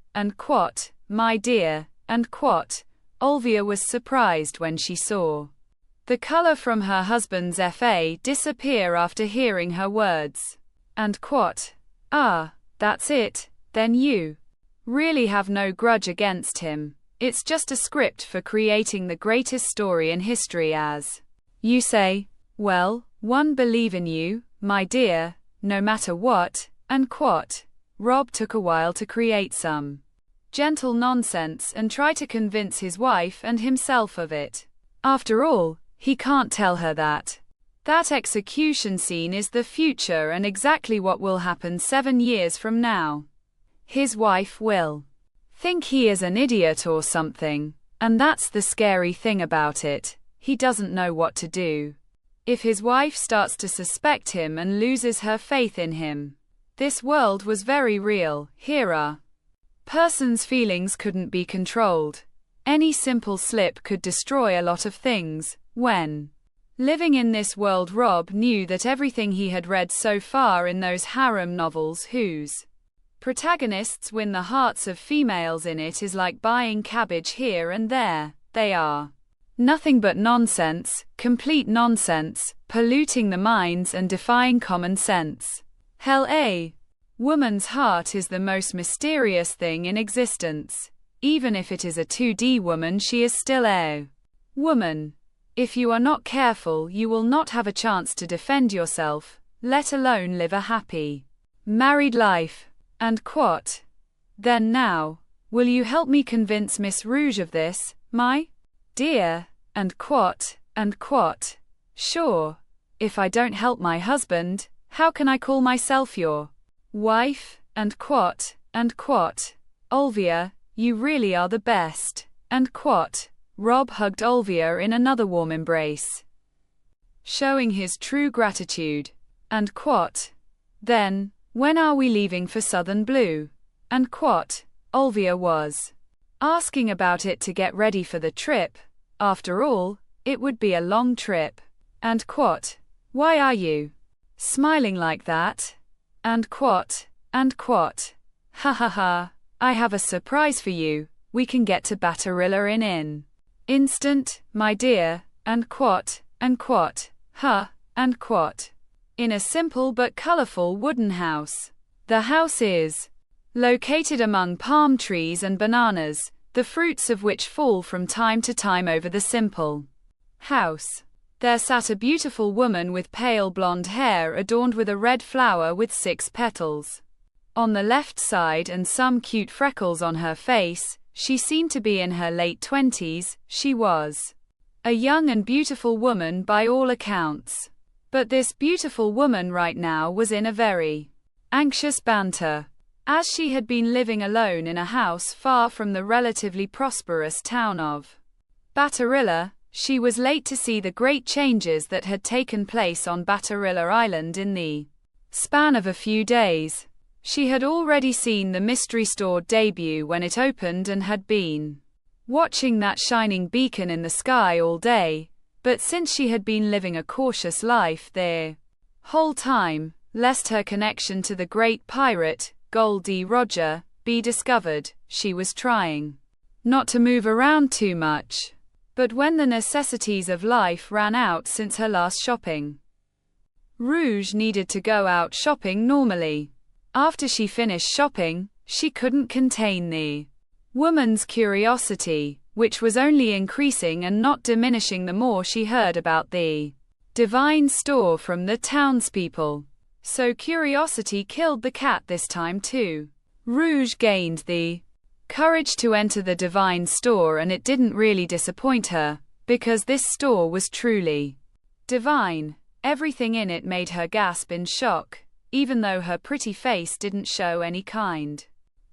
my dear, unquote. Olvia was surprised when she saw the color from her husband's face disappear after hearing her words. Unquote. Ah, that's it, then you really have no grudge against him. It's just a script for creating the greatest story in history, as you say. Well, one believe in you, my dear, no matter what, unquote. Rob took a while to create some gentle nonsense and try to convince his wife and himself of it. After all, he can't tell her that execution scene is the future and exactly what will happen 7 years from now. His wife will think he is an idiot or something, and that's the scary thing about it. He doesn't know what to do. If his wife starts to suspect him and loses her faith in him. This world was very real. Here a person's feelings couldn't be controlled. Any simple slip could destroy a lot of things. When living in this world, Rob knew that everything he had read so far in those harem novels whose protagonists win the hearts of females in it is like buying cabbage here and there. They are nothing but nonsense, complete nonsense, polluting the minds and defying common sense. Hell, a woman's heart is the most mysterious thing in existence. Even if it is a 2D woman, she is still a woman. If you are not careful, you will not have a chance to defend yourself, let alone live a happy married life. And quote. Then now, will you help me convince Miss Rouge of this, my dear? And quote. Sure. If I don't help my husband, how can I call myself your wife? And quote. Olvia, you really are the best. And quote. Rob hugged Olvia in another warm embrace, showing his true gratitude. And quote. Then, when are we leaving for Southern Blue? And quote. Olvia was asking about it to get ready for the trip. After all, it would be a long trip. And quote. Why are you smiling like that? And quote. Ha ha ha. I have a surprise for you. We can get to Batterilla in an instant, my dear. And quote. Ha. And quote. In a simple but colorful wooden house. The house is located among palm trees and bananas, the fruits of which fall from time to time over the simple house. There sat a beautiful woman with pale blonde hair adorned with a red flower with 6 petals on the left side and some cute freckles on her face. She seemed to be in her late 20s. She was a young and beautiful woman by all accounts. But this beautiful woman right now was in a very anxious banter. As she had been living alone in a house far from the relatively prosperous town of Batterilla, she was late to see the great changes that had taken place on Batterilla Island in the span of a few days. She had already seen the mystery store debut when it opened and had been watching that shining beacon in the sky all day. But since she had been living a cautious life the whole time, lest her connection to the great pirate, Goldie Roger, be discovered, she was trying not to move around too much. But when the necessities of life ran out since her last shopping, Rouge needed to go out shopping normally. After she finished shopping, she couldn't contain the woman's curiosity, which was only increasing and not diminishing the more she heard about the divine store from the townspeople. So curiosity killed the cat this time too. Rouge gained the courage to enter the divine store, and it didn't really disappoint her, because this store was truly divine. Everything in it made her gasp in shock, even though her pretty face didn't show any kind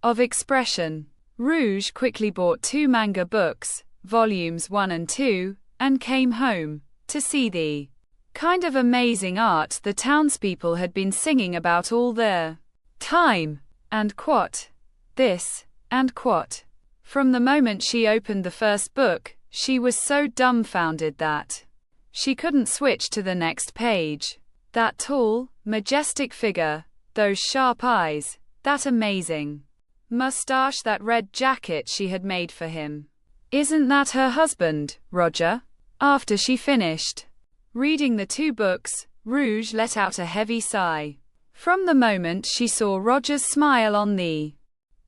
of expression. Rouge quickly bought 2 manga books, volumes 1 and 2, and came home to see the kind of amazing art the townspeople had been singing about all the time, and quote, this, and quote. From the moment she opened the first book, she was so dumbfounded that she couldn't switch to the next page. That tall, majestic figure, those sharp eyes, that amazing mustache, that red jacket she had made for him. Isn't that her husband, Roger? After she finished reading the 2 books, Rouge let out a heavy sigh. From the moment she saw Roger's smile on the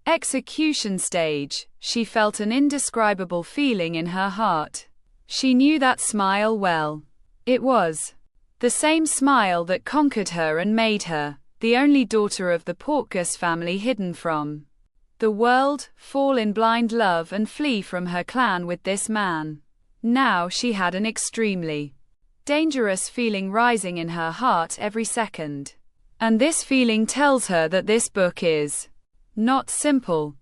execution stage, she felt an indescribable feeling in her heart. She knew that smile well. It was the same smile that conquered her and made her the only daughter of the Portgas family, hidden from the world, fall in blind love and flee from her clan with this man. Now she had an extremely dangerous feeling rising in her heart every second. And this feeling tells her that this book is not simple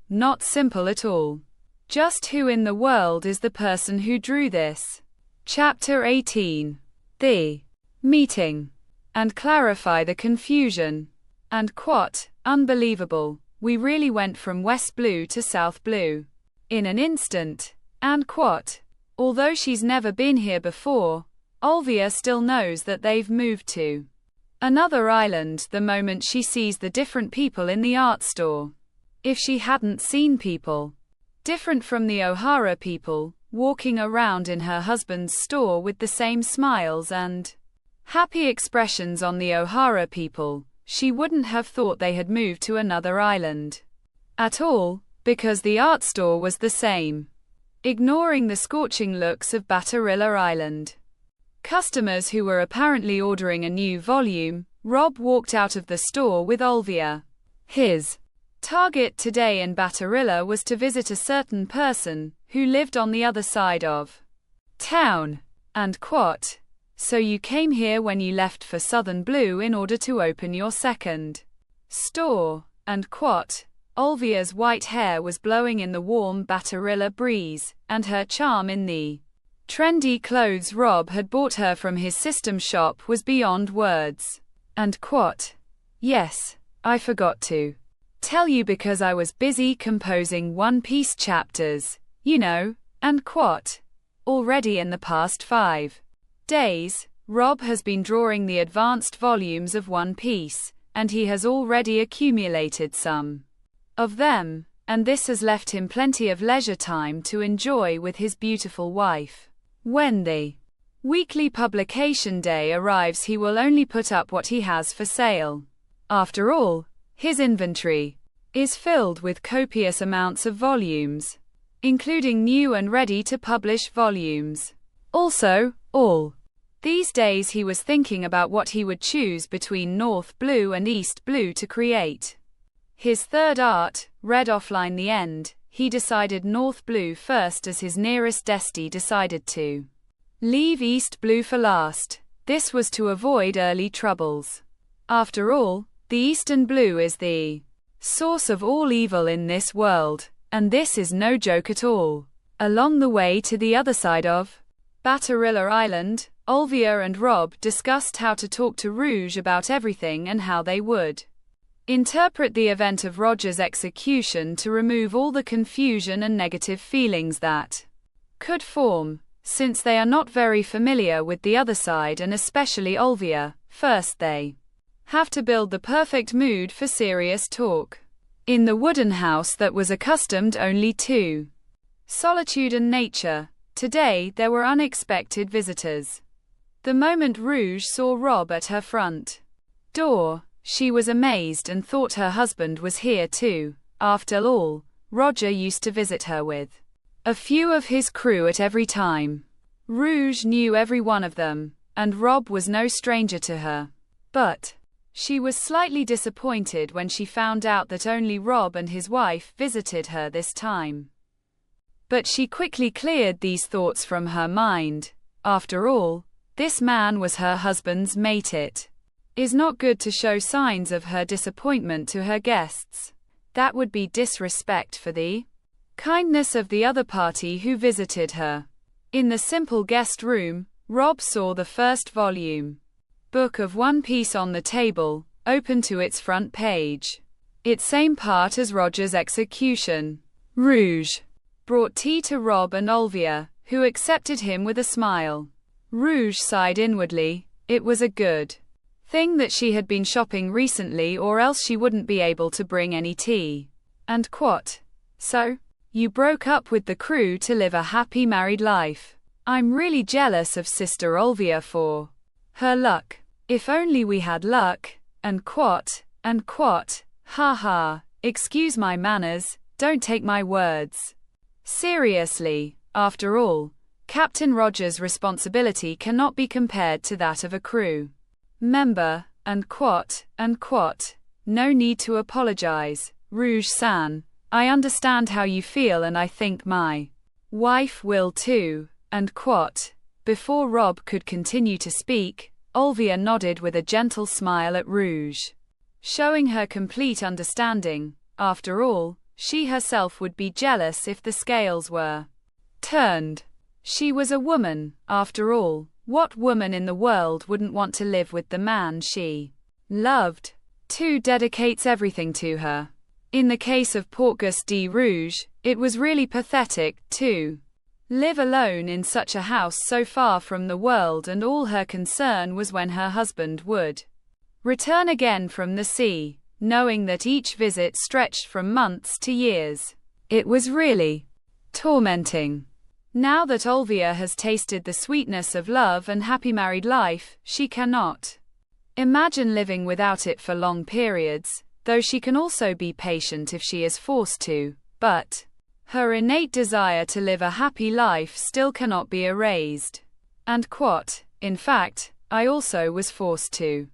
at all. Just who in the world is the person who drew this? Chapter 18. The meeting. And clarify the confusion. And quote, unbelievable. We really went from West Blue to South Blue in an instant. And quote, although she's never been here before, Olvia still knows that they've moved to another island the moment she sees the different people in the art store. If she hadn't seen people different from the O'Hara people walking around in her husband's store with the same smiles and happy expressions on the O'Hara people, she wouldn't have thought they had moved to another island at all, because the art store was the same. Ignoring the scorching looks of Batterilla Island customers who were apparently ordering a new volume, Rob walked out of the store with Olvia. His target today in Batterilla was to visit a certain person who lived on the other side of town. And quote, so you came here when you left for Southern Blue in order to open your second store. And quote, Olvia's white hair was blowing in the warm Batterilla breeze, and her charm in the trendy clothes Rob had bought her from his system shop was beyond words. And quote, yes, I forgot to tell you because I was busy composing One Piece chapters, you know, and quote, already in the past 5 days, Rob has been drawing the advanced volumes of One Piece, and he has already accumulated some of them, and this has left him plenty of leisure time to enjoy with his beautiful wife. When the weekly publication day arrives, he will only put up what he has for sale. After all, his inventory is filled with copious amounts of volumes, including new and ready-to-publish volumes. Also, all these days he was thinking about what he would choose between North Blue and East Blue to create his third art, Red Offline the End. He decided North Blue first as his nearest Desti decided to leave East Blue for last. This was to avoid early troubles. After all, the Eastern Blue is the source of all evil in this world, and this is no joke at all. Along the way to the other side of Batterilla Island, Olvia and Rob discussed how to talk to Rouge about everything and how they would interpret the event of Roger's execution to remove all the confusion and negative feelings that could form, since they are not very familiar with the other side and especially Olvia. First they have to build the perfect mood for serious talk. In the wooden house that was accustomed only to solitude and nature, today there were unexpected visitors. The moment Rouge saw Rob at her front door, she was amazed and thought her husband was here too. After all, Roger used to visit her with a few of his crew at every time. Rouge knew every one of them, and Rob was no stranger to her. But she was slightly disappointed when she found out that only Rob and his wife visited her this time. But she quickly cleared these thoughts from her mind. After all, this man was her husband's mate. It is not good to show signs of her disappointment to her guests. That would be disrespect for the kindness of the other party who visited her. In the simple guest room, Rob saw the first volume book of One Piece on the table, open to its front page. Its same part as Roger's execution. Rouge brought tea to Rob and Olvia, who accepted him with a smile. Rouge sighed inwardly. It was a good thing that she had been shopping recently, or else she wouldn't be able to bring any tea. And quote, "So, you broke up with the crew to live a happy married life. I'm really jealous of Sister Olvia for her luck. If only we had luck." And quote, ha ha, excuse my manners, don't take my words seriously. After all, Captain Roger's responsibility cannot be compared to that of a crew member, and quote, no need to apologize, Rouge-san. I understand how you feel and I think my wife will too, and quote. Before Rob could continue to speak, Olvia nodded with a gentle smile at Rouge, showing her complete understanding. After all, she herself would be jealous if the scales were turned. She was a woman, after all. What woman in the world wouldn't want to live with the man she loved, who dedicates everything to her? In the case of Portegus de Rouge, it was really pathetic to live alone in such a house so far from the world, and all her concern was when her husband would return again from the sea, knowing that each visit stretched from months to years. It was really tormenting. Now that Olvia has tasted the sweetness of love and happy married life, she cannot imagine living without it for long periods, though she can also be patient if she is forced to, but her innate desire to live a happy life still cannot be erased. And quote, in fact, I also was forced to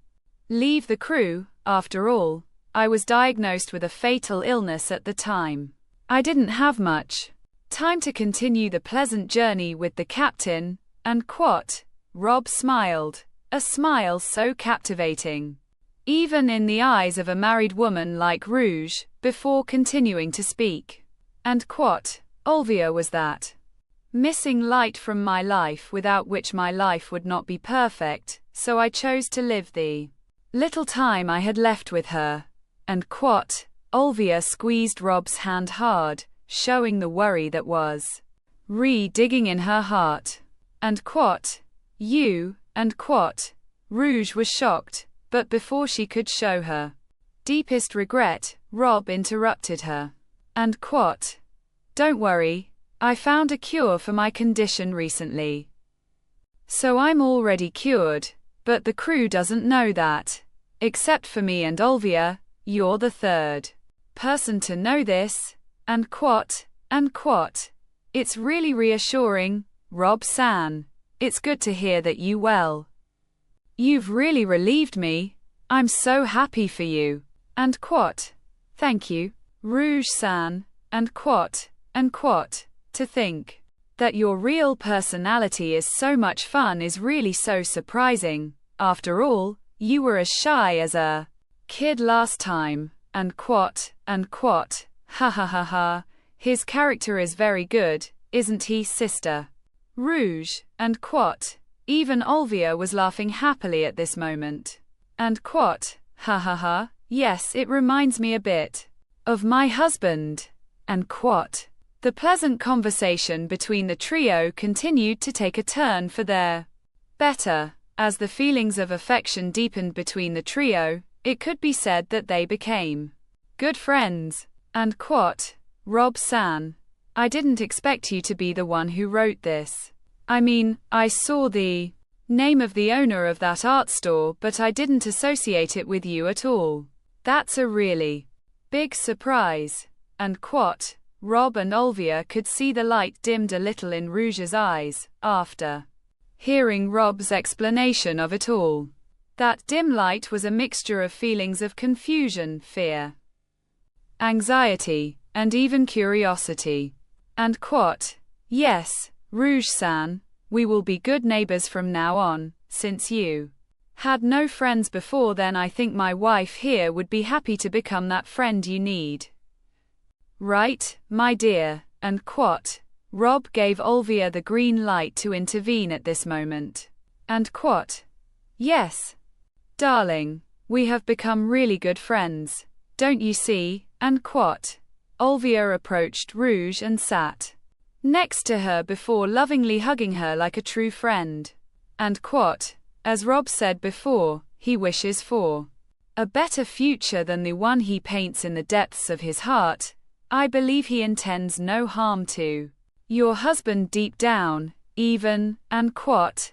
leave the crew. After all, I was diagnosed with a fatal illness at the time. I didn't have much time to continue the pleasant journey with the captain, and quote. Rob smiled, a smile so captivating, even in the eyes of a married woman like Rouge, before continuing to speak. And quote, Olvia was that missing light from my life without which my life would not be perfect, so I chose to live the little time I had left with her. And quote, Olvia squeezed Rob's hand hard, showing the worry that was digging in her heart. And quote, you, and quote. Rouge was shocked, but before she could show her deepest regret, Rob interrupted her. And quote, don't worry, I found a cure for my condition recently. So I'm already cured, but the crew doesn't know that. Except for me and Olvia, you're the third person to know this. And quote, it's really reassuring, Rob-san. It's good to hear that you've really relieved me. I'm so happy for you. And quote, thank you, Rouge-san. And quote, to think that your real personality is so much fun is really so surprising. After all, you were as shy as a kid last time. And quote, ha ha ha ha, his character is very good, isn't he, Sister Rouge? And quote, even Olvia was laughing happily at this moment. And quote, ha ha ha, yes, it reminds me a bit of my husband. And quote, the pleasant conversation between the trio continued to take a turn for their better. As the feelings of affection deepened between the trio, it could be said that they became good friends. And quote, Rob-san, I didn't expect you to be the one who wrote this. I mean, I saw the name of the owner of that art store, but I didn't associate it with you at all. That's a really big surprise. And quote, Rob and Olvia could see the light dimmed a little in Rouge's eyes, after hearing Rob's explanation of it all. That dim light was a mixture of feelings of confusion, fear, anxiety, and even curiosity. And quote, yes, Rouge-san, we will be good neighbors from now on. Since you had no friends before, then I think my wife here would be happy to become that friend you need. Right, my dear? and quote. Rob gave Olivia the green light to intervene at this moment. And quote. Yes. Darling, we have become really good friends. Don't you see? And quote. Olivia approached Rouge and sat next to her before lovingly hugging her like a true friend. And quote. As Rob said before, he wishes for a better future than the one he paints in the depths of his heart. I believe he intends no harm to your husband deep down, even, and quote.